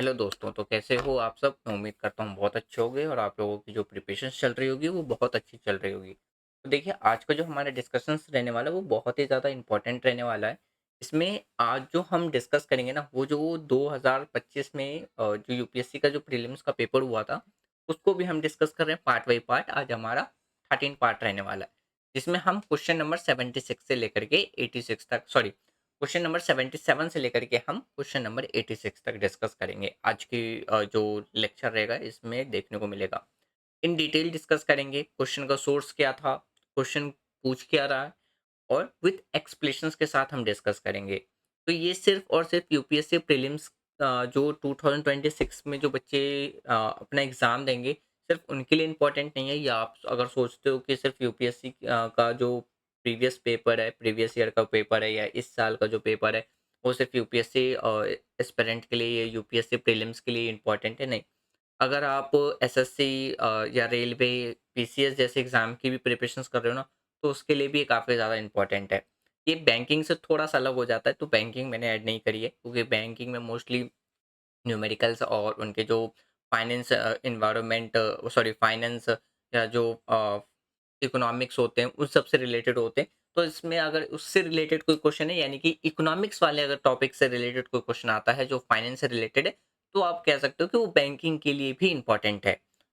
Hello दोस्तों, तो कैसे हो आप सब? मैं उम्मीद करता हूँ बहुत अच्छे होंगे और आप लोगों की जो प्रिपरेशन चल रही होगी वो बहुत अच्छी चल रही होगी। तो देखिए, आज का जो हमारा डिस्कशंस रहने वाला है वो बहुत ही ज़्यादा इम्पोर्टेंट रहने वाला है। इसमें आज जो हम डिस्कस करेंगे ना, वो जो 2025 में जो यूपीएससी का जो प्रीलिम्स का पेपर हुआ था, उसको भी हम डिस्कस कर रहे हैं पार्ट बाई पार्ट। आज हमारा 13 पार्ट रहने वाला है, जिसमें हम क्वेश्चन नंबर 76 से लेकर के 86 तक, सॉरी, क्वेश्चन नंबर 77 से लेकर के हम क्वेश्चन नंबर 86 तक डिस्कस करेंगे। आज की जो लेक्चर रहेगा इसमें देखने को मिलेगा। इन डिटेल डिस्कस करेंगे क्वेश्चन का सोर्स क्या था, क्वेश्चन पूछ क्या रहा है, और विथ एक्सप्लेनेशंस के साथ हम डिस्कस करेंगे। तो ये सिर्फ और सिर्फ यूपीएससी प्रीलिम्स जो 2026 में जो बच्चे अपना एग्ज़ाम देंगे, सिर्फ उनके लिए इम्पोर्टेंट नहीं है। या आप अगर सोचते हो कि सिर्फ यूपीएससी का जो प्रीवियस पेपर है, प्रीवियस ईयर का पेपर है, या इस साल का जो पेपर है, वो सिर्फ यूपीएससी एस्पिरेंट के लिए या यूपीएससी प्रीलिम्स के लिए इम्पोर्टेंट है, नहीं। अगर आप एसएससी या रेलवे, पीसीएस जैसे एग्ज़ाम की भी प्रिपरेशंस कर रहे हो ना, तो उसके लिए भी ये काफ़ी ज़्यादा इम्पोर्टेंट है। ये बैंकिंग से थोड़ा-सा अलग हो जाता है, तो बैंकिंग मैंने ऐड नहीं करी है, क्योंकि बैंकिंग में मोस्टली न्यूमेरिकल्स और उनके जो फाइनेंस एनवायरनमेंट, सॉरी, फाइनेंस या जो इकोनॉमिक्स होते हैं, उन सब से रिलेटेड होते हैं। तो इसमें अगर उससे रिलेटेड कोई क्वेश्चन है, यानी कि इकोनॉमिक्स वाले अगर टॉपिक से रिलेटेड कोई क्वेश्चन आता है जो फाइनेंस से रिलेटेड है, तो आप कह सकते हो कि वो बैंकिंग के लिए भी इम्पोर्टेंट है।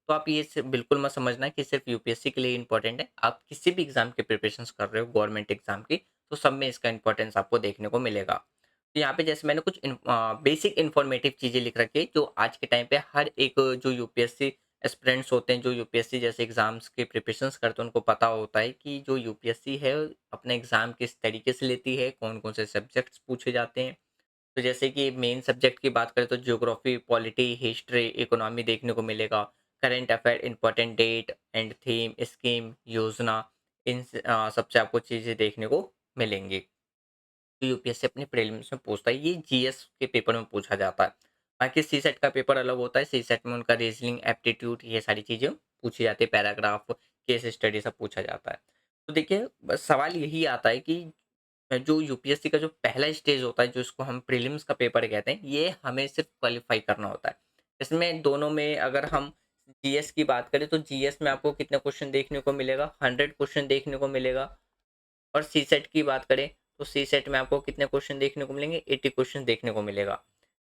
तो आप ये बिल्कुल मत समझना कि सिर्फ यूपीएससी के लिए इम्पोर्टेंट है। आप किसी भी एग्जाम की प्रिपरेशन कर रहे हो, गवर्नमेंट एग्जाम की, तो सब में इसका इंपॉर्टेंस आपको देखने को मिलेगा। तो यहाँ पे जैसे मैंने कुछ बेसिक इन्फॉर्मेटिव चीजें लिख रखी है, जो आज के टाइम पे हर एक जो यूपीएससी एस्पिरेंट्स होते हैं, जो यूपीएससी जैसे एग्जाम्स के प्रिपरेशंस करते हैं, उनको पता होता है कि जो यूपीएससी है अपने एग्जाम किस तरीके से लेती है, कौन कौन से सब्जेक्ट्स पूछे जाते हैं। तो जैसे कि मेन सब्जेक्ट की बात करें तो ज्योग्राफी, पॉलिटी, हिस्ट्री, इकोनॉमी देखने को मिलेगा। Current affair, important date and theme, scheme, योजना, इन सबसे आपको चीज़ें देखने को मिलेंगी। तो यूपीएससी अपने प्रीलिम्स में पूछता है, ये जीएस के पेपर में पूछा जाता है। बाकी सीसेट का पेपर अलग होता है, सीसेट में उनका रीजनिंग, एप्टीट्यूड, ये सारी चीज़ें पूछी जाती है, पैराग्राफ, केस स्टडी सब पूछा जाता है। तो देखिए, बस सवाल यही आता है कि जो यूपीएससी का जो पहला स्टेज होता है, जो इसको हम प्रीलिम्स का पेपर कहते हैं, ये हमें सिर्फ क्वालिफाई करना होता है। इसमें दोनों में अगर हम जीएस की बात करें, तो जीएस में आपको कितने क्वेश्चन देखने को मिलेगा? 100 क्वेश्चन देखने को मिलेगा। और सीसेट की बात करें, तो सीसेट में आपको कितने क्वेश्चन देखने को मिलेंगे? 80 क्वेश्चन देखने को मिलेगा।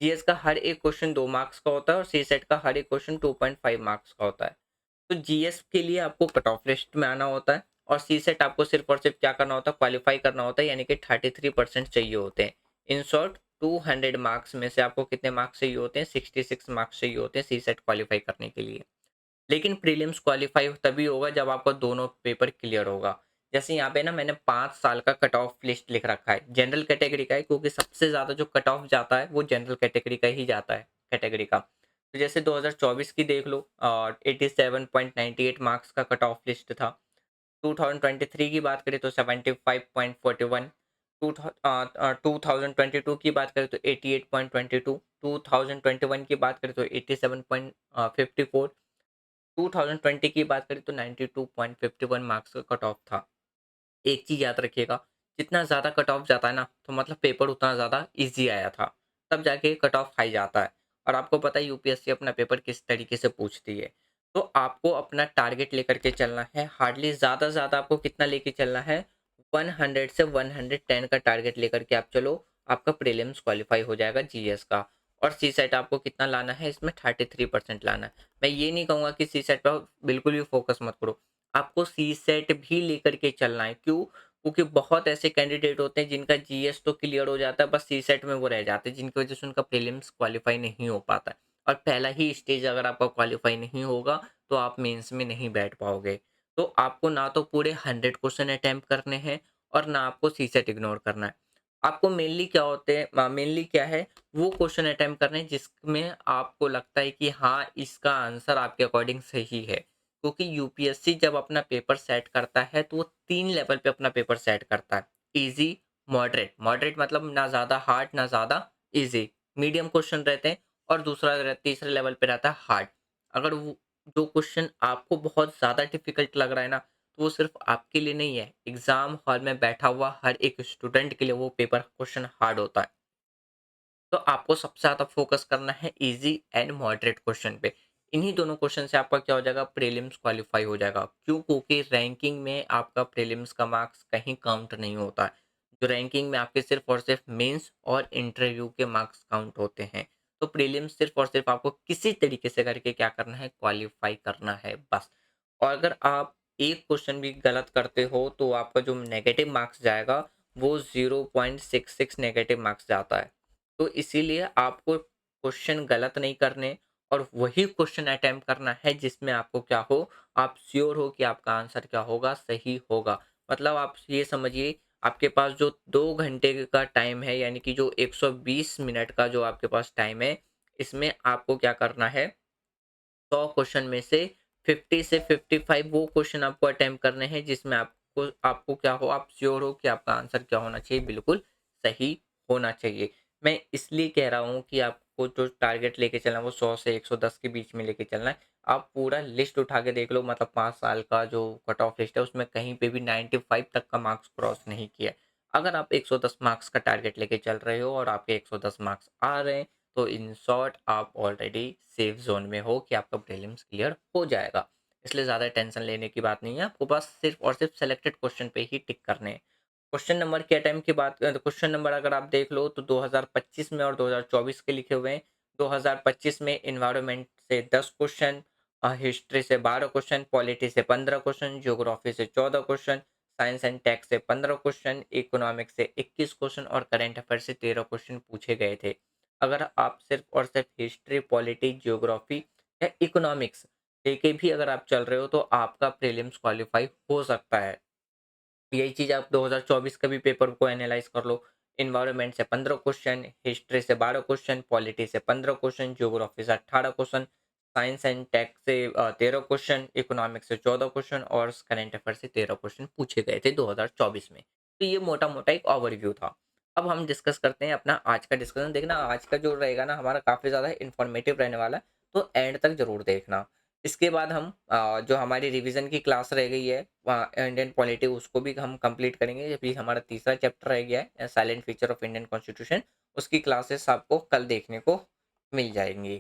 जीएस का हर एक क्वेश्चन 2 मार्क्स का होता है और सीसेट का हर एक क्वेश्चन 2.5 मार्क्स का होता है। तो जीएस के लिए आपको कट ऑफ लिस्ट में आना होता है, और सीसेट आपको सिर्फ और सिर्फ क्या करना होता है? क्वालिफाई करना होता है, यानी कि 33% चाहिए होते हैं। इन शॉर्ट, 200 मार्क्स में से आपको कितने मार्क्स चाहिए होते हैं? 66 मार्क्स चाहिए होते हैं सीसेट क्वालिफाई करने के लिए। लेकिन प्रीलिम्स क्वालिफाई तभी होगा जब आपका दोनों पेपर क्लियर होगा। जैसे यहाँ पे ना मैंने 5 साल का कट ऑफ लिस्ट लिख रखा है। जनरल कैटेगरी का है, क्योंकि सबसे ज़्यादा जो कट ऑफ जाता है वो जनरल कैटेगरी का ही जाता है, कैटेगरी का। तो जैसे 2024 की देख लो, 87.98 मार्क्स का कट ऑफ लिस्ट था। 2023 की बात करें तो 75.41, 2022 की बात करें तो 88.22, 2021 की बात करें तो 87.54, 2020 की बात करें तो 92.51 मार्क्स का कट ऑफ था। एक चीज़ याद रखिएगा, जितना ज़्यादा कट ऑफ जाता है ना, तो मतलब पेपर उतना ज़्यादा ईज़ी आया था, तब जाके कट ऑफ हाई जाता है। और आपको पता है यूपीएससी अपना पेपर किस तरीके से पूछती है। तो आपको अपना टारगेट लेकर के चलना है, हार्डली ज़्यादा से ज़्यादा आपको कितना लेके चलना है? 100 से 110 का टारगेट लेकर के आप चलो, आपका प्रीलिम्स क्वालीफाई हो जाएगा जीएस का। और सीसेट आपको कितना लाना है? इसमें 33% लाना है। मैं ये नहीं कहूँगा कि सीसेट पर बिल्कुल भी फोकस मत करो, आपको सीसेट भी लेकर के चलना है। क्यों? क्योंकि बहुत ऐसे कैंडिडेट होते हैं जिनका जीएस तो क्लियर हो जाता है, बस सीसेट में वो रह जाते हैं, जिनकी वजह से उनका प्रीलिम्स क्वालीफाई नहीं हो पाता है। और पहला ही स्टेज अगर आपका क्वालीफाई नहीं होगा, तो आप मेंस में नहीं बैठ पाओगे। तो आपको ना तो पूरे 100 क्वेश्चन अटेम्प्ट करने हैं, और ना आपको सीसेट इग्नोर करना है। आपको मेनली क्या होते हैं, मेनली क्या है, वो क्वेश्चन अटेम्प्ट करने हैं जिसमें आपको लगता है कि हाँ, इसका आंसर आपके अकॉर्डिंग सही है। क्योंकि यूपीएससी जब अपना पेपर सेट करता है, तो वो 3 लेवल पे अपना पेपर सेट करता है। ईज़ी, मॉडरेट, मॉडरेट मतलब ना ज़्यादा हार्ड ना ज़्यादा ईज़ी, मीडियम क्वेश्चन रहते हैं। और तीसरे लेवल पे रहता है हार्ड। अगर वो जो क्वेश्चन आपको बहुत ज़्यादा डिफ़िकल्ट लग रहा है ना, तो वो सिर्फ़ आपके लिए नहीं है, एग्ज़ाम हॉल में बैठा हुआ हर एक स्टूडेंट के लिए वो पेपर क्वेश्चन हार्ड होता है। तो आपको सबसे ज़्यादा फ़ोकस करना है ईज़ी एंड मॉडरेट क्वेश्चन पे। इन्हीं दोनों क्वेश्चन से आपका क्या हो जाएगा, प्रीलिम्स क्वालीफाई हो जाएगा। क्यों? क्योंकि रैंकिंग में आपका प्रीलिम्स का मार्क्स कहीं काउंट नहीं होता है। जो रैंकिंग में आपके सिर्फ़ और सिर्फ़ मेंस और इंटरव्यू के मार्क्स काउंट होते हैं। तो प्रीलिम्स सिर्फ़ और सिर्फ़ आपको किसी तरीके से करके क्या करना है, क्वालीफाई करना है बस। और अगर आप एक क्वेश्चन भी गलत करते हो तो आपका जो नेगेटिव मार्क्स जाएगा वो 0.66 नेगेटिव मार्क्स जाता है। तो इसीलिए आपको क्वेश्चन गलत नहीं करने और वही क्वेश्चन अटेम्प्ट करना है जिसमें आपको क्या हो, आप श्योर हो कि आपका आंसर क्या होगा, सही होगा। मतलब आप ये समझिए, आपके पास जो 2 घंटे का टाइम है, यानी कि जो 120 मिनट का जो आपके पास टाइम है, इसमें आपको क्या करना है, 100 क्वेश्चन में से 50 से 55 वो क्वेश्चन आपको अटेम्प्ट करने हैं जिसमें आपको आपको क्या हो, आप श्योर हो कि आपका आंसर क्या होना चाहिए, बिल्कुल सही होना चाहिए। मैं इसलिए कह रहा हूँ कि आपको जो टारगेट लेके चलना है वो 100 से 110 के बीच में लेके चलना है। आप पूरा लिस्ट उठा के देख लो, मतलब 5 साल का जो कट ऑफ लिस्ट है उसमें कहीं पे भी 95 तक का मार्क्स क्रॉस नहीं किया है। अगर आप 110 मार्क्स का टारगेट लेके चल रहे हो और आपके 110 मार्क्स आ रहे हैं, तो इन शॉर्ट आप ऑलरेडी सेफ ज़ोन में हो कि आपका प्रीलिम्स क्लियर हो जाएगा। इसलिए ज़्यादा टेंशन लेने की बात नहीं है, आपको बस सिर्फ़ और सिर्फ़ सेलेक्टेड क्वेश्चन पे ही टिक करने हैं। क्वेश्चन नंबर के अटेम्प्ट की बात करें तो क्वेश्चन नंबर अगर आप देख लो तो 2025 में और 2024 के लिखे हुए हैं। 2025 में एनवायरनमेंट से 10 क्वेश्चन, हिस्ट्री से 12 क्वेश्चन, पॉलिटी से 15 क्वेश्चन, ज्योग्राफी से 14 क्वेश्चन, साइंस एंड टेक से 15 क्वेश्चन, इकोनॉमिक्स से 21 क्वेश्चन और करंट अफेयर से 13 क्वेश्चन पूछे गए थे। अगर आप सिर्फ़ और सिर्फ़ हिस्ट्री, पॉलिटी, ज्योग्राफी या इकोनॉमिक्स लेके भी अगर आप चल रहे हो तो आपका प्रीलिम्स क्वालीफाई हो सकता है। यही चीज़ आप 2024 का भी पेपर को एनालाइज़ कर लो। एनवायरनमेंट से 15 क्वेश्चन, हिस्ट्री से 12 क्वेश्चन, पॉलिटी से 15 क्वेश्चन, ज्योग्राफी से 18 क्वेश्चन, साइंस एंड टेक से 13 क्वेश्चन, इकोनॉमिक्स से 14 क्वेश्चन और करंट अफेयर से 13 क्वेश्चन पूछे गए थे 2024 में। तो ये मोटा-मोटा एक ओवरव्यू था। अब हम डिस्कस करते हैं अपना आज का डिस्कशन। देखना आज का जो रहेगा ना हमारा काफ़ी ज़्यादा इन्फॉर्मेटिव रहने वाला है, तो एंड तक ज़रूर देखना। इसके बाद हम जो हमारी रिवीजन की क्लास रह गई है इंडियन पॉलिटी, उसको भी हम कंप्लीट करेंगे। अभी हमारा तीसरा चैप्टर रह गया है silent feature of Indian constitution, उसकी क्लासेस आपको कल देखने को मिल जाएंगी।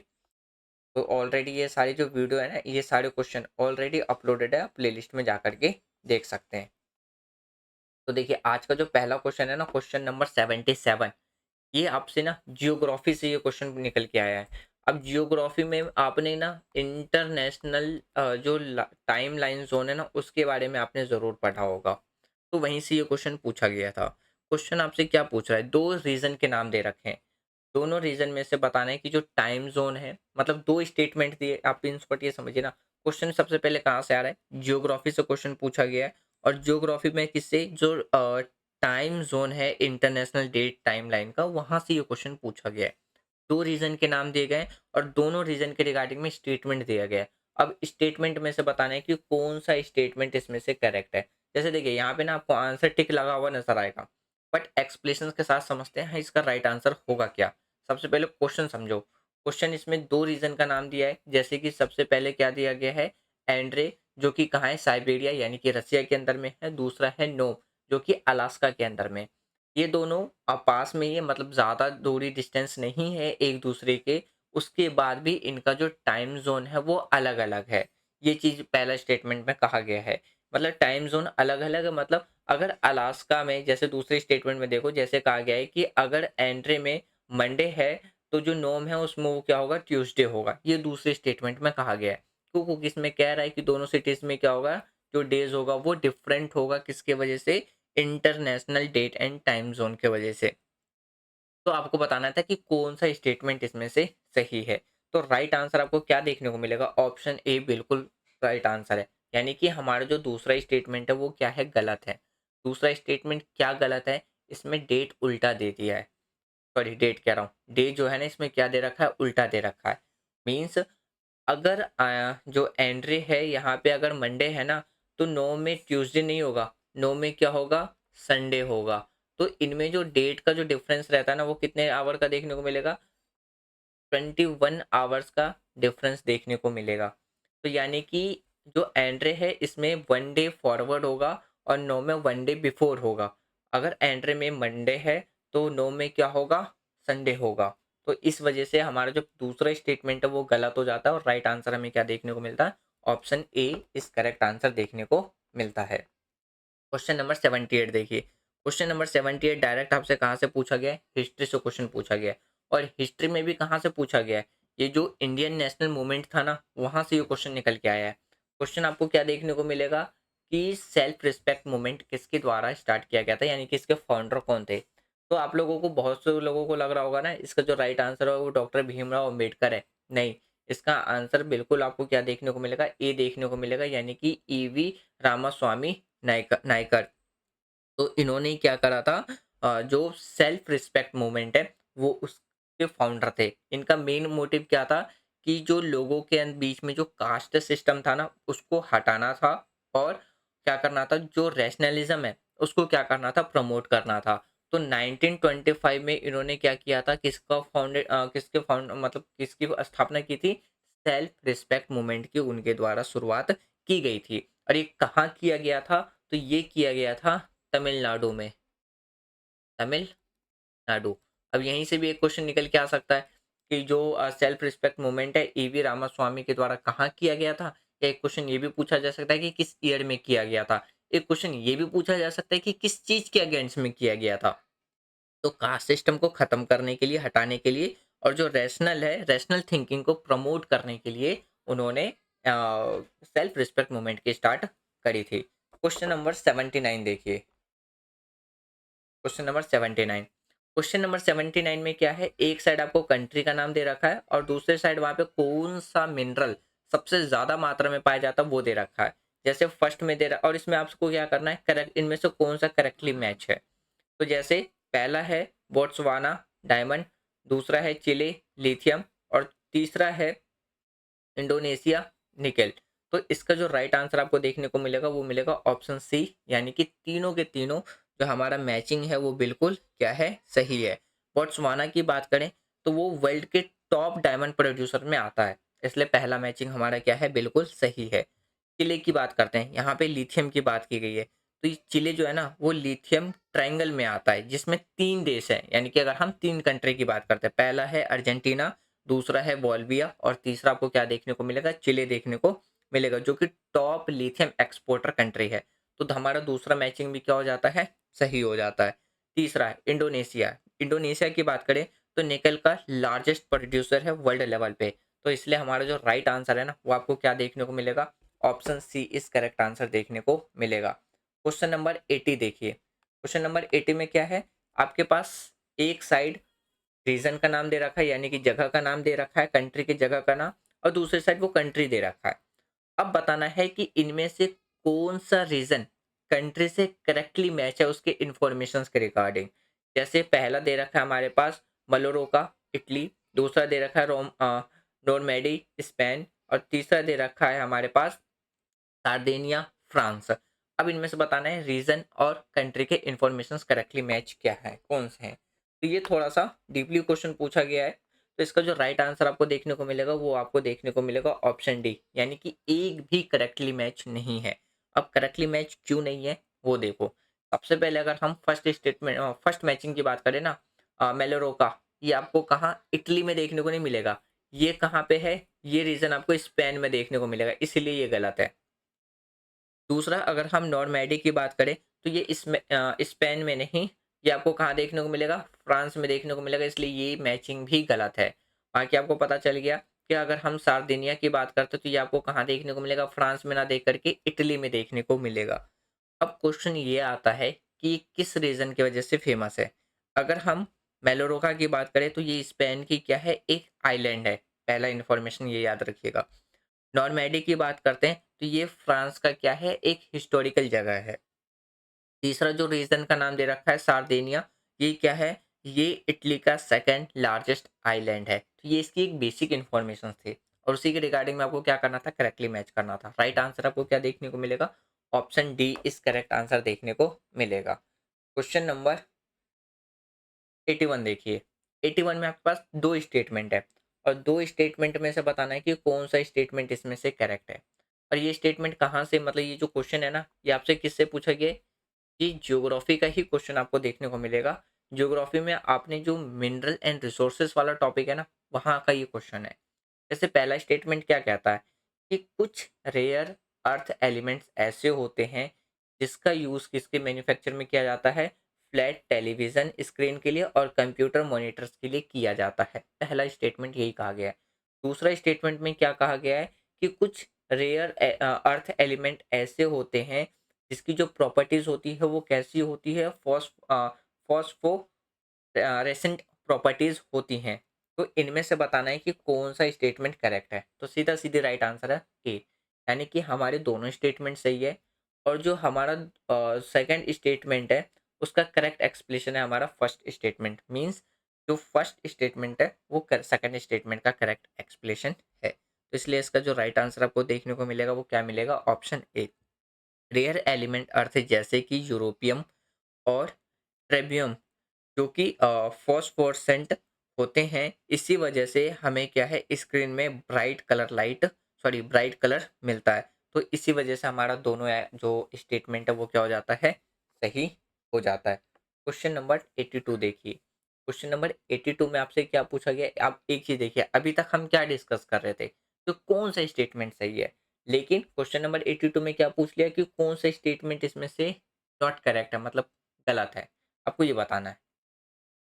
तो ऑलरेडी ये सारी जो वीडियो है ना, ये सारे क्वेश्चन ऑलरेडी अपलोडेड है, आप प्लेलिस्ट में जा करके देख सकते हैं। तो देखिए आज का जो पहला क्वेश्चन है ना, क्वेश्चन नंबर 77, ये आपसे ना जियोग्राफी से ये क्वेश्चन निकल के आया है। अब जियोग्राफी में आपने ना इंटरनेशनल जो टाइम लाइन जोन है ना उसके बारे में आपने ज़रूर पढ़ा होगा। तो वहीं से ये क्वेश्चन पूछा गया था। क्वेश्चन आपसे क्या पूछ रहा है, दो रीजन के नाम दे रखे हैं। दोनों रीजन में से बताना है कि जो टाइम जोन है, मतलब दो स्टेटमेंट दिए, आप इन शॉर्ट ये समझिए ना। क्वेश्चन सबसे पहले कहाँ से आ रहा है, जियोग्राफी से क्वेश्चन पूछा गया है। और जियोग्राफी में किससे, जो टाइम ज़ोन है इंटरनेशनल डेट टाइमलाइन का, वहाँ से ये क्वेश्चन पूछा गया है। 2 रीज़न के नाम दिए गए हैं और दोनों रीज़न के रिगार्डिंग में स्टेटमेंट दिया गया है। अब स्टेटमेंट में से बताना है कि कौन-सा स्टेटमेंट इसमें से करेक्ट है। जैसे देखिए यहाँ पे ना आपको आंसर टिक लगा हुआ नज़र आएगा, बट एक्सप्लेनेशंस के साथ समझते हैं इसका राइट आंसर होगा क्या। सबसे पहले क्वेश्चन समझो। क्वेश्चन इसमें 2 रीज़न का नाम दिया है, जैसे कि सबसे पहले क्या दिया गया है, एंड्रे, जो कि कहाँ है, साइबेरिया यानी कि रसिया के अंदर में है। दूसरा है नोम, जो कि अलास्का के अंदर में। ये दोनों पास में ही है, मतलब ज़्यादा दूरी डिस्टेंस नहीं है एक दूसरे के। उसके बाद भी इनका जो टाइम ज़ोन है वो अलग-अलग है। ये चीज़ पहला स्टेटमेंट में कहा गया है। मतलब टाइम ज़ोन अलग-अलग है, मतलब अगर अलास्का में, जैसे दूसरे स्टेटमेंट में देखो, जैसे कहा गया है कि अगर एंड्रे में मंडे है तो जो नोम है उसमें वो क्या होगा, ट्यूसडे होगा। ये दूसरे स्टेटमेंट में कहा गया है। क्योंकि इसमें कह रहा है कि दोनों सिटीज़ में क्या होगा, जो डेज़ होगा वो डिफरेंट होगा, किसके वजह से, international date and time zone के वजह से। तो आपको बताना था कि कौन-सा स्टेटमेंट इसमें से सही है। तो राइट आंसर आपको क्या देखने को मिलेगा, ऑप्शन ए बिल्कुल राइट आंसर है। यानी कि हमारा जो दूसरा स्टेटमेंट है वो क्या है, गलत है। दूसरा स्टेटमेंट क्या गलत है, इसमें डेट उल्टा दे दिया है। सॉरी, डेट कह रहा हूँ। डे जो है ना इसमें क्या दे रखा है, उल्टा दे रखा है। मीन्स अगर जो एंड्रे है यहाँ पे अगर मंडे है ना, तो 9 में ट्यूसडे नहीं होगा, 9 में क्या होगा, संडे होगा। तो इनमें जो डेट का जो डिफरेंस रहता है ना वो कितने आवर का देखने को मिलेगा, 21 आवर्स का डिफरेंस देखने को मिलेगा। तो यानी कि जो एंड्रे है इसमें 1 डे फॉरवर्ड होगा और 9 में 1 डे बिफोर होगा। अगर एंड्रे में मंडे है तो 9 में क्या होगा, संडे होगा। तो इस वजह से हमारा जो दूसरा स्टेटमेंट है वो गलत हो जाता है और राइट आंसर हमें क्या देखने को मिलता है, ऑप्शन ए इस करेक्ट आंसर देखने को मिलता है। क्वेश्चन नंबर 78 देखिए। क्वेश्चन नंबर 78 डायरेक्ट आपसे कहाँ से पूछा गया है, हिस्ट्री से क्वेश्चन पूछा गया है। और हिस्ट्री में भी कहाँ से पूछा गया है, ये जो इंडियन नेशनल मूवमेंट था ना, वहां से ये क्वेश्चन निकल के आया है। क्वेश्चन आपको क्या देखने को मिलेगा कि सेल्फ रिस्पेक्ट मूवमेंट किसके द्वारा स्टार्ट किया गया था, यानी कि इसके फाउंडर कौन थे। तो आप लोगों को, बहुत से लोगों को लग रहा होगा ना इसका जो राइट आंसर है वो डॉक्टर भीमराव अम्बेडकर है। नहीं, इसका आंसर बिल्कुल आपको क्या देखने को मिलेगा, ए देखने को मिलेगा, यानी कि ईवी रामास्वामी नायकर। तो इन्होंने क्या करा था, जो सेल्फ रिस्पेक्ट मूवमेंट है वो उसके फाउंडर थे। इनका मेन मोटिव क्या था कि जो लोगों के बीच में जो कास्ट सिस्टम था ना उसको हटाना था, और क्या करना था, जो रैशनलिज्म है उसको क्या करना था, प्रमोट करना था। तो 1925 में इन्होंने क्या किया था, किसके फाउंड मतलब किसकी स्थापना की थी, सेल्फ रिस्पेक्ट मूवमेंट की उनके द्वारा शुरुआत की गई थी। और ये कहाँ किया गया था, तो ये किया गया था तमिलनाडु में, तमिलनाडु। अब यहीं से भी एक क्वेश्चन निकल के आ सकता है कि जो सेल्फ रिस्पेक्ट मूवमेंट है ईवी रामास्वामी के द्वारा कहाँ किया गया था। या एक क्वेश्चन ये भी पूछा जा सकता है कि किस ईयर में किया गया था। एक क्वेश्चन ये भी पूछा जा सकता है कि किस चीज के अगेंस्ट में किया गया था। तो कास्ट सिस्टम को खत्म करने के लिए, हटाने के लिए, और जो रैशनल थिंकिंग को प्रमोट करने के लिए उन्होंने सेल्फ रिस्पेक्ट मूवमेंट की स्टार्ट करी थी। क्वेश्चन नंबर 79 देखिए। Question number 79। क्वेश्चन नंबर 79 में क्या है, एक साइड आपको कंट्री का नाम दे रखा है और दूसरे साइड वहां पे कौन सा मिनरल सबसे ज्यादा मात्रा में पाया जाता है वो दे रखा है। जैसे फर्स्ट में दे रहा, और इसमें आपको क्या करना है, करेक्ट, इनमें से कौन सा करेक्टली मैच है। तो जैसे पहला है बोट्सवाना डायमंड, दूसरा है चिले लिथियम, और तीसरा है इंडोनेशिया निकेल। तो इसका जो राइट आंसर आपको देखने को मिलेगा वो मिलेगा ऑप्शन सी, यानी कि तीनों के तीनों जो हमारा मैचिंग है वो बिल्कुल क्या है, सही है। बोट्सवाना की बात करें तो वो वर्ल्ड के टॉप डायमंड प्रोड्यूसर में आता है, इसलिए पहला मैचिंग हमारा क्या है, बिल्कुल सही है। चिले की बात करते हैं, यहाँ पे लिथियम की बात की गई है। तो ये चिले जो है ना वो लिथियम ट्रायंगल में आता है जिसमें तीन देश हैं, यानी कि अगर हम तीन कंट्री की बात करते हैं, पहला है अर्जेंटीना, दूसरा है बोल्विया, और तीसरा आपको क्या देखने को मिलेगा, चिले देखने को मिलेगा, जो कि टॉप लिथियम एक्सपोर्टर कंट्री है। तो हमारा दूसरा मैचिंग भी क्या हो जाता है, सही हो जाता है। तीसरा है इंडोनेशिया। इंडोनेशिया की बात करें तो निकल का लार्जेस्ट प्रोड्यूसर है वर्ल्ड लेवल पे। तो इसलिए हमारा जो राइट आंसर है ना वो आपको क्या देखने को मिलेगा, ऑप्शन सी इस करेक्ट आंसर देखने को मिलेगा। क्वेश्चन नंबर 80 देखिए। क्वेश्चन नंबर 80 में क्या है, आपके पास एक साइड रीजन का नाम दे रखा है, यानी कि जगह का नाम दे रखा है, कंट्री की जगह का नाम, और दूसरी साइड वो कंट्री दे रखा है। अब बताना है कि इनमें से कौन सा रीजन कंट्री से करेक्टली मैच है उसके इंफॉर्मेशन के रिगार्डिंग। जैसे पहला दे रखा है हमारे पास मलोरोका इटली, दूसरा दे रखा है नॉर्मेडी स्पेन, और तीसरा दे रखा है हमारे पास सार्डिनिया फ्रांस। अब इनमें से बताना है रीजन और कंट्री के इंफॉर्मेशन करेक्टली मैच क्या है, कौन से हैं। तो ये थोड़ा सा डीपली क्वेश्चन पूछा गया है। तो इसका जो राइट आंसर आपको देखने को मिलेगा वो आपको देखने को मिलेगा ऑप्शन डी, यानी कि एक भी करेक्टली मैच नहीं है। अब करेक्टली मैच क्यों नहीं है वो देखो। सबसे पहले अगर हम फर्स्ट मैचिंग की बात करें ना, मेलोरोका, ये आपको कहाँ, इटली में देखने को नहीं मिलेगा। ये कहाँ पे है, ये रीजन आपको स्पेन में देखने को मिलेगा, इसलिए ये गलत है। दूसरा, अगर हम नॉर्मैडी की बात करें तो ये इसमें स्पेन में नहीं, ये आपको कहाँ देखने को मिलेगा, फ्रांस में देखने को मिलेगा, इसलिए ये मैचिंग भी गलत है। बाकी आपको पता चल गया कि अगर हम सार्दिनिया की बात करते तो ये आपको कहाँ देखने को मिलेगा, फ्रांस में ना देख करके इटली में देखने को मिलेगा। अब क्वेश्चन ये आता है कि किस रीजन की वजह से फेमस है। अगर हम मेलोरोका की बात करें तो ये स्पेन की क्या है, एक आइलैंड है। पहला इन्फॉर्मेशन ये याद रखिएगा। नॉर्मैडी की बात करते हैं तो ये फ्रांस का क्या है, एक हिस्टोरिकल जगह है। तीसरा जो रीजन का नाम दे रखा है सार्दिनिया, ये क्या है, ये इटली का सेकंड लार्जेस्ट आइलैंड है। तो ये इसकी एक बेसिक इन्फॉर्मेशन थी, और उसी के रिगार्डिंग में आपको क्या करना था, करेक्टली मैच करना था। राइट आंसर आपको क्या देखने को मिलेगा, ऑप्शन डी इस करेक्ट आंसर देखने को मिलेगा। क्वेश्चन नंबर 81 देखिए। 81 में आपके पास दो स्टेटमेंट है, और दो स्टेटमेंट में से बताना है कि कौन सा स्टेटमेंट इसमें से करेक्ट है। और ये स्टेटमेंट कहाँ से, मतलब ये जो क्वेश्चन है ना ये आपसे किससे पूछा गया है, ये ज्योग्राफी का ही क्वेश्चन आपको देखने को मिलेगा। ज्योग्राफी में आपने जो मिनरल एंड रिसोर्सेज वाला टॉपिक है ना, वहाँ का ये क्वेश्चन है। जैसे पहला स्टेटमेंट क्या कहता है कि कुछ रेयर अर्थ एलिमेंट्स ऐसे होते हैं जिसका यूज़ किसके मैन्युफैक्चर में किया जाता है, फ्लैट टेलीविज़न स्क्रीन के लिए और कंप्यूटर मॉनिटर्स के लिए किया जाता है। पहला स्टेटमेंट यही कहा गया है। दूसरा स्टेटमेंट में क्या कहा गया है कि कुछ रेयर अर्थ एलिमेंट ऐसे होते हैं जिसकी जो प्रॉपर्टीज़ होती है वो कैसी होती है, फॉस्फो रेसेंट प्रॉपर्टीज होती हैं। तो इनमें से बताना है कि कौन सा स्टेटमेंट करेक्ट है। तो सीधा सीधे राइट आंसर है ए, यानी कि हमारे दोनों स्टेटमेंट सही है। और जो हमारा सेकंड स्टेटमेंट है उसका करेक्ट एक्सप्लेनेशन है हमारा फर्स्ट स्टेटमेंट, मींस जो फर्स्ट स्टेटमेंट है वो सेकंड स्टेटमेंट का करेक्ट एक्सप्लेनेशन है। तो इसलिए इसका जो राइट आंसर आपको देखने को मिलेगा वो क्या मिलेगा, ऑप्शन ए। रेयर एलिमेंट अर्थ जैसे कि यूरोपियम और ट्रेबियम जो कि फॉस्फोरेसेंट होते हैं, इसी वजह से हमें क्या है स्क्रीन में ब्राइट कलर मिलता है। तो इसी वजह से हमारा दोनों जो स्टेटमेंट है वो क्या हो जाता है, सही हो जाता है। क्वेश्चन नंबर 82 देखिए। क्वेश्चन नंबर 82 में आपसे क्या पूछा गया, आप एक चीज देखिए, अभी तक हम क्या डिस्कस कर रहे थे, तो कौन सा स्टेटमेंट सही है। लेकिन क्वेश्चन नंबर 82 में क्या पूछ लिया कि कौन सा स्टेटमेंट इसमें से नॉट करेक्ट है, मतलब गलत है। आपको ये बताना है।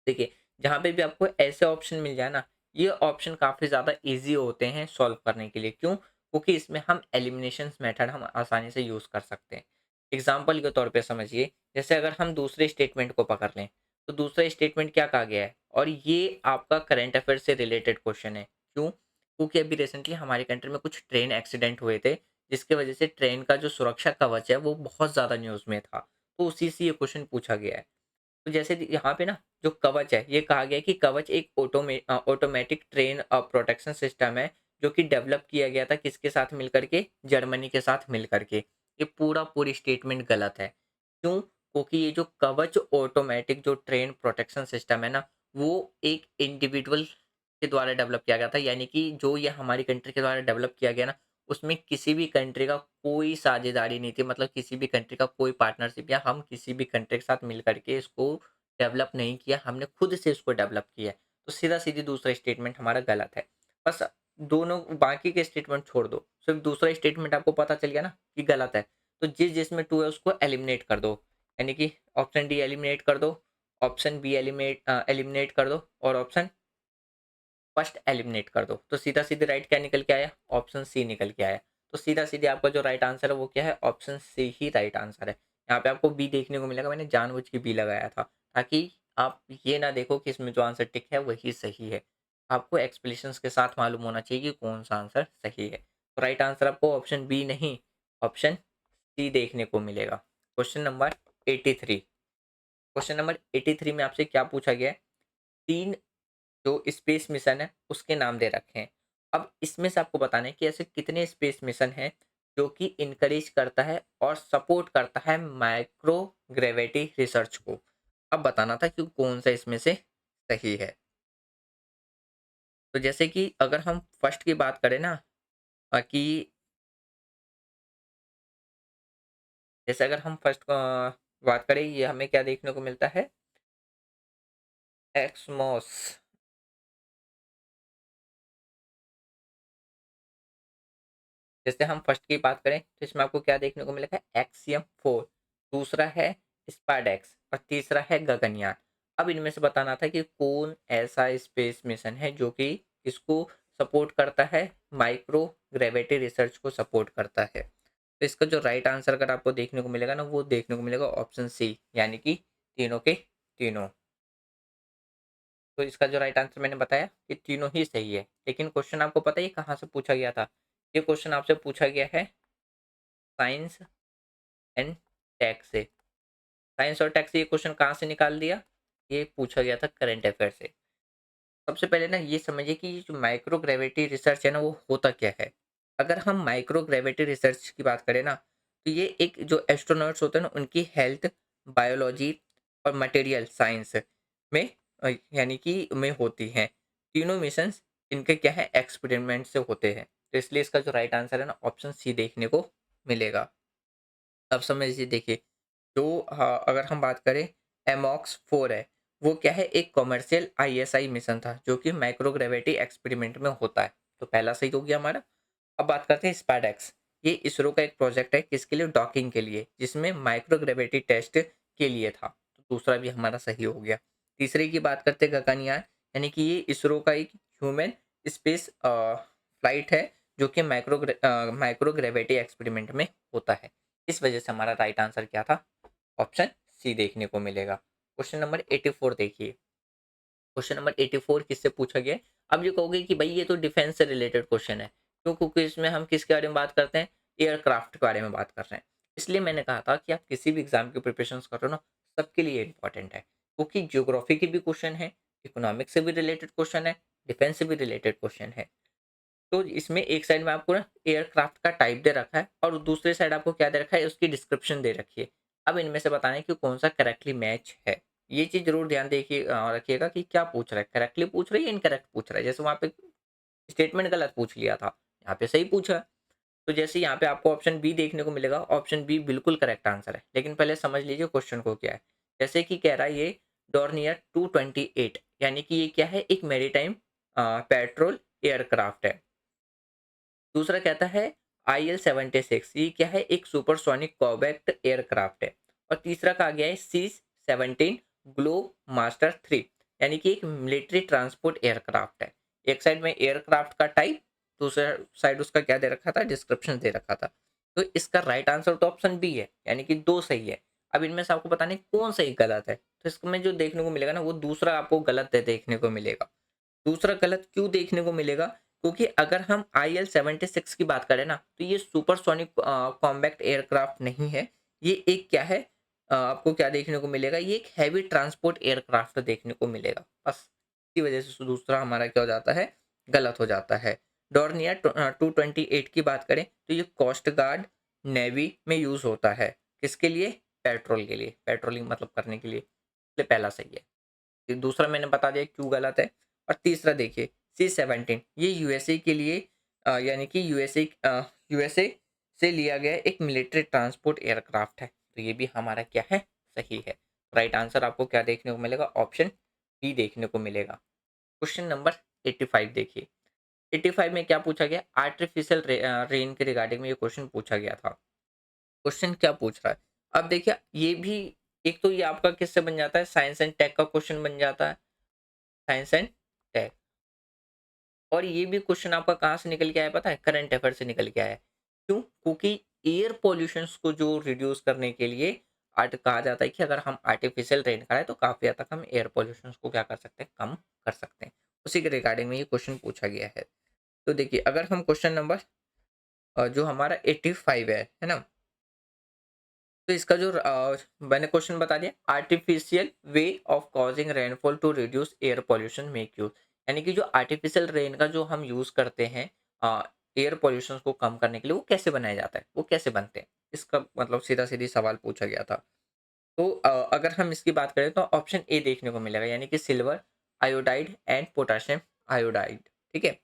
देखिए, जहाँ पे भी आपको ऐसे ऑप्शन मिल जाए ना, ये ऑप्शन काफ़ी ज़्यादा ईज़ी होते हैं सॉल्व करने के लिए। क्यों? क्योंकि इसमें हम एलिमिनेशंस मेथड हम आसानी से यूज़ कर सकते हैं। एग्ज़ाम्पल के तौर पे समझिए, जैसे अगर हम दूसरे स्टेटमेंट को पकड़ लें, तो दूसरा स्टेटमेंट क्या कहा गया है, और ये आपका करंट अफेयर से रिलेटेड क्वेश्चन है। क्यों? क्योंकि अभी रिसेंटली हमारी कंट्री में कुछ ट्रेन एक्सीडेंट हुए थे, जिसकी वजह से ट्रेन का जो सुरक्षा कवच है, वो बहुत ज़्यादा न्यूज़ में था। तो उसी से ये क्वेश्चन पूछा गया है। तो जैसे यहाँ पे ना जो कवच है, ये कहा गया है कि कवच एक ऑटोमेटिक ट्रेन प्रोटेक्शन सिस्टम है जो कि डेवलप किया गया था किसके साथ मिलकर के, जर्मनी के साथ मिलकर के। ये पूरी स्टेटमेंट गलत है। क्यों? क्योंकि ये जो कवच ऑटोमेटिक जो ट्रेन प्रोटेक्शन सिस्टम है ना, वो एक इंडिविजुअल के द्वारा डेवलप किया गया था, यानी कि जो ये हमारी कंट्री के द्वारा डेवलप किया गया ना, उसमें किसी भी कंट्री का कोई साझेदारी नहीं थी, मतलब किसी भी कंट्री का कोई पार्टनरशिप या हम किसी भी कंट्री के साथ मिल करके इसको डेवलप नहीं किया, हमने खुद से इसको डेवलप किया है। तो सीधा-सीधी दूसरा स्टेटमेंट हमारा गलत है। बस दोनों बाकी के स्टेटमेंट छोड़ दो, सिर्फ दूसरा स्टेटमेंट आपको पता चल गया ना कि गलत है। तो जिसमें 2 है उसको एलिमिनेट कर दो, यानी कि ऑप्शन डी एलिमिनेट कर दो, ऑप्शन बी एलिमिनेट कर दो और ऑप्शन फर्स्ट एलिमिनेट कर दो। तो सीधा-सीधी राइट क्या निकल के आया? ऑप्शन सी निकल के आया। तो सीधा-सीधी आपका जो राइट आंसर है वो क्या है? ऑप्शन सी ही राइट आंसर है। यहाँ पे आपको बी देखने को मिलेगा, मैंने जानबूझ के बी लगाया था, ताकि आप ये ना देखो कि इसमें जो आंसर टिक है वही सही है। आपको एक्सप्लेनेशंस के साथ मालूम होना चाहिए कि कौन-सा आंसर सही है। तो राइट आंसर आपको ऑप्शन बी नहीं, ऑप्शन सी देखने को मिलेगा। Question number 83। क्वेश्चन नंबर 83 में आपसे क्या पूछा गया है? 3 जो स्पेस मिशन है उसके नाम दे रखे हैं। अब इसमें से आपको बताना है कि ऐसे कितने स्पेस मिशन हैं जो कि इनकरेज करता है और सपोर्ट करता है माइक्रो ग्रेविटी रिसर्च को। अब बताना था कि कौन सा इसमें से सही है। तो जैसे कि अगर हम फर्स्ट की बात करें ना, कि जैसे अगर हम फर्स्ट बात करें, ये हमें क्या देखने को मिलता है, एक्समोस। जैसे हम फर्स्ट की बात करें तो इसमें आपको क्या देखने को मिलेगा, एक्सियम 4, दूसरा है स्पारडेक्स और तीसरा है गगनयान। अब इनमें से बताना था कि कौन ऐसा स्पेस मिशन है जो कि इसको सपोर्ट करता है, माइक्रो ग्रेविटी रिसर्च को सपोर्ट करता है। तो इसका जो राइट आंसर अगर आपको देखने को मिलेगा ना, वो देखने को मिलेगा ऑप्शन सी, यानी कि तीनों के तीनों। तो इसका जो राइट आंसर मैंने बताया कि तीनों ही सही है। लेकिन क्वेश्चन आपको पता है ये कहाँ से पूछा गया था? ये क्वेश्चन आपसे पूछा गया है साइंस एंड टेक से। साइंस और टेक से ये क्वेश्चन कहाँ से निकाल दिया? ये पूछा गया था करंट अफेयर से। सबसे पहले ना ये समझिए कि ये जो माइक्रो ग्रेविटी रिसर्च है ना, वो होता क्या है? अगर हम माइक्रो ग्रेविटी रिसर्च की बात करें ना, तो ये एक जो एस्ट्रोनॉट्स होते हैं ना, उनकी हेल्थ, बायोलॉजी और मटेरियल साइंस में यानी कि में होती हैं। तीनों मिशंस इनके क्या है, एक्सपेरिमेंट से होते हैं। तो इसलिए इसका जो राइट आंसर है ना, ऑप्शन सी देखने को मिलेगा। अब समझिए देखिए, जो अगर हम बात करें एमॉक्स 4 है, वो क्या है, एक कॉमर्शियल आईएसआई मिशन था जो कि माइक्रोग्रेविटी एक्सपेरिमेंट में होता है। तो पहला सही हो गया हमारा। अब बात करते हैं स्पैडेक्स। ये इसरो का एक प्रोजेक्ट है, किसके लिए, डॉकिंग के लिए, जिसमें माइक्रोग्रेविटी टेस्ट के लिए था। तो दूसरा भी हमारा सही हो गया। तीसरे की बात करते हैं गगनयान, यानी कि ये इसरो का एक ह्यूमन स्पेस फ्लाइट है जो कि माइक्रोग्रेविटी एक्सपेरिमेंट में होता है। इस वजह से हमारा राइट आंसर क्या था, ऑप्शन सी देखने को मिलेगा। क्वेश्चन नंबर 84 देखिए। क्वेश्चन नंबर 84 किससे पूछा गया है? अब ये कहोगे कि भाई ये तो डिफेंस से रिलेटेड क्वेश्चन है, क्यों? क्योंकि इसमें हम किसके बारे में बात करते हैं, एयरक्राफ्ट के बारे में बात कर रहे हैं। इसलिए मैंने कहा था कि आप किसी भी एग्जाम की प्रिपरेशन कर रहे हो ना, सबके लिए इंपॉर्टेंट है, क्योंकि ज्योग्राफी के भी क्वेश्चन है, इकोनॉमिक्स से भी रिलेटेड क्वेश्चन है, डिफेंस से भी रिलेटेड क्वेश्चन है। तो इसमें एक साइड में आपको ना एयरक्राफ्ट का टाइप दे रखा है और दूसरी साइड आपको क्या दे रखा है, उसकी डिस्क्रिप्शन दे रखी है। अब इनमें से बताना है कि कौन सा करेक्टली मैच है। ये चीज जरूर ध्यान देखिए, रखिएगा कि क्या पूछ रहा है, करेक्टली पूछ रहा है या इनकरेक्ट पूछ रहा है। जैसे वहां पे स्टेटमेंट गलत पूछ लिया था, यहाँ पे सही पूछा है। तो जैसे यहाँ पे आपको ऑप्शन बी देखने को मिलेगा, ऑप्शन बी बिल्कुल करेक्ट आंसर है। लेकिन पहले समझ लीजिए क्वेश्चन को क्या है। जैसे कि कह रहा है ये डॉर्नियर 228, यानी कि ये क्या है, एक मेरीटाइम पेट्रोल एयरक्राफ्ट है। दूसरा कहता है IL-76, ये क्या है, एक सुपरसोनिक कॉम्बैट एयरक्राफ्ट है। और तीसरा कहा गया है C-17 ग्लोब मास्टर 3, यानी कि एक मिलिट्री ट्रांसपोर्ट एयरक्राफ्ट है। एक साइड में एयरक्राफ्ट का टाइप, दूसरा साइड उसका क्या दे रखा था, डिस्क्रिप्शन दे रखा था। तो इसका राइट आंसर तो ऑप्शन बी है, यानी कि दो सही है। अब इनमें से आपको पता नहीं कौन सा एक गलत है, तो इसमें जो देखने को मिलेगा ना, वो दूसरा आपको गलत है देखने को मिलेगा। दूसरा गलत क्यों देखने को मिलेगा, क्योंकि अगर हम IL-76 की बात करें ना, तो ये सुपरसोनिक कॉम्बैक्ट एयरक्राफ्ट नहीं है। ये एक क्या है, आपको क्या देखने को मिलेगा, ये एक हैवी ट्रांसपोर्ट एयरक्राफ्ट देखने को मिलेगा। बस इसी वजह से दूसरा हमारा क्या हो जाता है, गलत हो जाता है। डॉर्नियर 228 की बात करें तो ये कोस्ट गार्ड, नेवी में यूज होता है। किसके लिए, पेट्रोल के लिए, पेट्रोलिंग मतलब करने के लिए। इसलिए पहला सही है। फिर दूसरा मैंने बता दिया क्यों गलत है। और तीसरा देखिए, C-17 ये यूएसए के लिए, यानी कि यूएसए से लिया गया एक मिलिट्री ट्रांसपोर्ट एयरक्राफ्ट है। तो ये भी हमारा क्या है, सही है। राइट आंसर आपको क्या देखने को मिलेगा, ऑप्शन बी देखने को मिलेगा। क्वेश्चन नंबर 85 देखिए। 85 में क्या पूछा गया, आर्टिफिशियल रेन के रिगार्डिंग में ये क्वेश्चन पूछा गया था। क्वेश्चन क्या पूछ रहा है, अब देखिए ये भी, एक तो ये आपका किससे बन जाता है, साइंस एंड टेक का क्वेश्चन बन जाता है, साइंस एंड टेक। और ये भी क्वेश्चन आपका कहाँ से निकल के आया पता है, करंट अफेयर से निकल के आया है। क्यों, क्योंकि एयर पॉल्यूशन को जो रिड्यूस करने के लिए आर्ट कहा जाता है कि अगर हम आर्टिफिशियल रेन कराएं तो काफी हद तक हम एयर पॉल्यूशन को क्या कर सकते हैं, कम कर सकते हैं। उसी के रिगार्डिंग में ये क्वेश्चन पूछा गया है। तो देखिए अगर हम क्वेश्चन नंबर जो हमारा 85 है ना, तो इसका जो मैंने क्वेश्चन बता दिया, artificial way of causing rainfall to reduce air pollution make use, यानी कि जो आर्टिफिशियल रेन का जो हम यूज करते हैं एयर पॉल्यूशन को कम करने के लिए, वो कैसे बनाया जाता है, वो कैसे बनते हैं, इसका मतलब सीधा सीधी सवाल पूछा गया था। तो अगर हम इसकी बात करें तो ऑप्शन ए देखने को मिलेगा, यानी कि silver iodide and potassium iodide. ठीक है।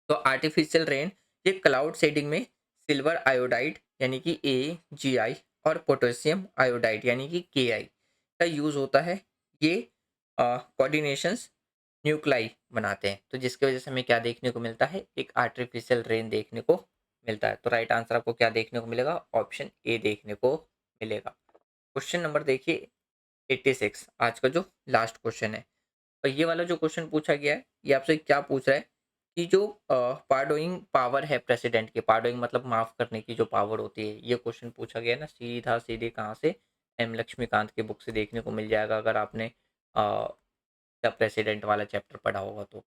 तो आर्टिफिशियल रेन, ये क्लाउड शेडिंग में सिल्वर आयोडाइड यानी कि AgI और पोटेशियम आयोडाइड यानी कि Ki का यूज होता है। ये कोऑर्डिनेशंस न्यूक्लाई बनाते हैं, तो जिसकी वजह से हमें क्या देखने को मिलता है, एक आर्टिफिशियल रेन देखने को मिलता है। तो राइट आंसर आपको क्या देखने को मिलेगा, ऑप्शन ए देखने को मिलेगा। क्वेश्चन नंबर देखिए 86, आज का जो लास्ट क्वेश्चन है। और ये वाला जो क्वेश्चन पूछा गया है, ये आपसे क्या पूछ रहा है कि जो पार्डोइंग पावर है प्रेसिडेंट के, पार्डोइंग मतलब माफ करने की जो पावर होती है, ये क्वेश्चन पूछा गया है ना, सीधा सीधे कहाँ से, M लक्ष्मीकांत के बुक से देखने को मिल जाएगा, अगर आपने द प्रेसिडेंट वाला चैप्टर पढ़ा होगा तो।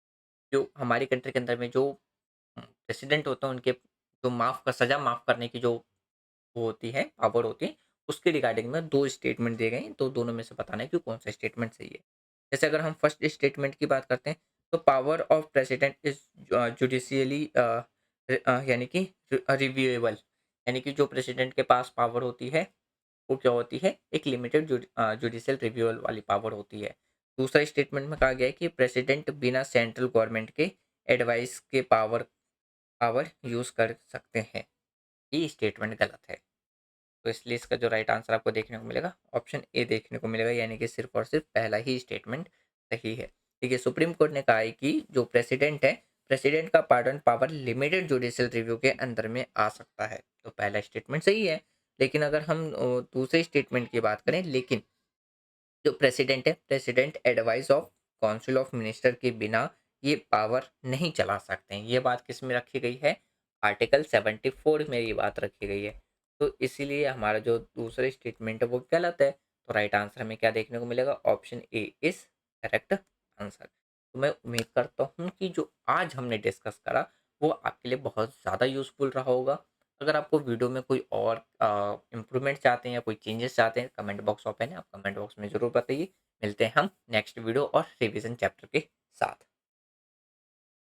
जो हमारी कंट्री के अंदर में जो प्रेसिडेंट होते हैं, उनके जो माफ कर, सजा माफ करने की जो वो होती है, पावर होती है, उसके रिगार्डिंग में दो स्टेटमेंट दिए गए हैं, तो दोनों में से बताना है कि कौन सा स्टेटमेंट सही है। जैसे अगर हम फर्स्ट स्टेटमेंट की बात करते हैं, तो power of president is judicially, यानी कि रिव्यूएबल, यानी कि जो प्रेसिडेंट के पास पावर होती है वो क्या होती है, एक लिमिटेड जुडिशियल रिव्यूअल वाली पावर होती है। दूसरा स्टेटमेंट में कहा गया है कि प्रेसिडेंट बिना सेंट्रल गवर्नमेंट के एडवाइस के पावर पावर यूज कर सकते हैं। ये स्टेटमेंट गलत है। तो इसलिए इसका जो राइट आंसर आपको देखने को मिलेगा ऑप्शन ए देखने को मिलेगा, यानी कि सिर्फ और सिर्फ पहला ही स्टेटमेंट सही है। ठीक है, सुप्रीम कोर्ट ने कहा है कि जो प्रेसिडेंट है, प्रेसिडेंट का pardon power limited judicial review के अंदर में आ सकता है। तो पहला स्टेटमेंट सही है। लेकिन अगर हम दूसरे स्टेटमेंट की बात करें, लेकिन जो प्रेसिडेंट है, president advice of council of minister के बिना ये पावर नहीं चला सकते हैं। ये बात किस में रखी गई है? आर्टिकल 74 में ये बात रखी गई है। तो इसीलिए हमारा जो दूसरा स्टेटमेंट है वो गलत है। तो राइट आंसर हमें क्या देखने को मिलेगा? Option A is correct answer. तो मैं उम्मीद करता हूँ कि जो आज हमने डिस्कस करा वो आपके लिए बहुत ज़्यादा यूज़फुल रहा होगा। अगर आपको वीडियो में कोई और इम्प्रूवमेंट चाहते हैं या कोई चेंजेस चाहते हैं, कमेंट बॉक्स ओपन है, आप कमेंट बॉक्स में ज़रूर बताइए। मिलते हैं हम नेक्स्ट वीडियो और रिवीजन चैप्टर के साथ।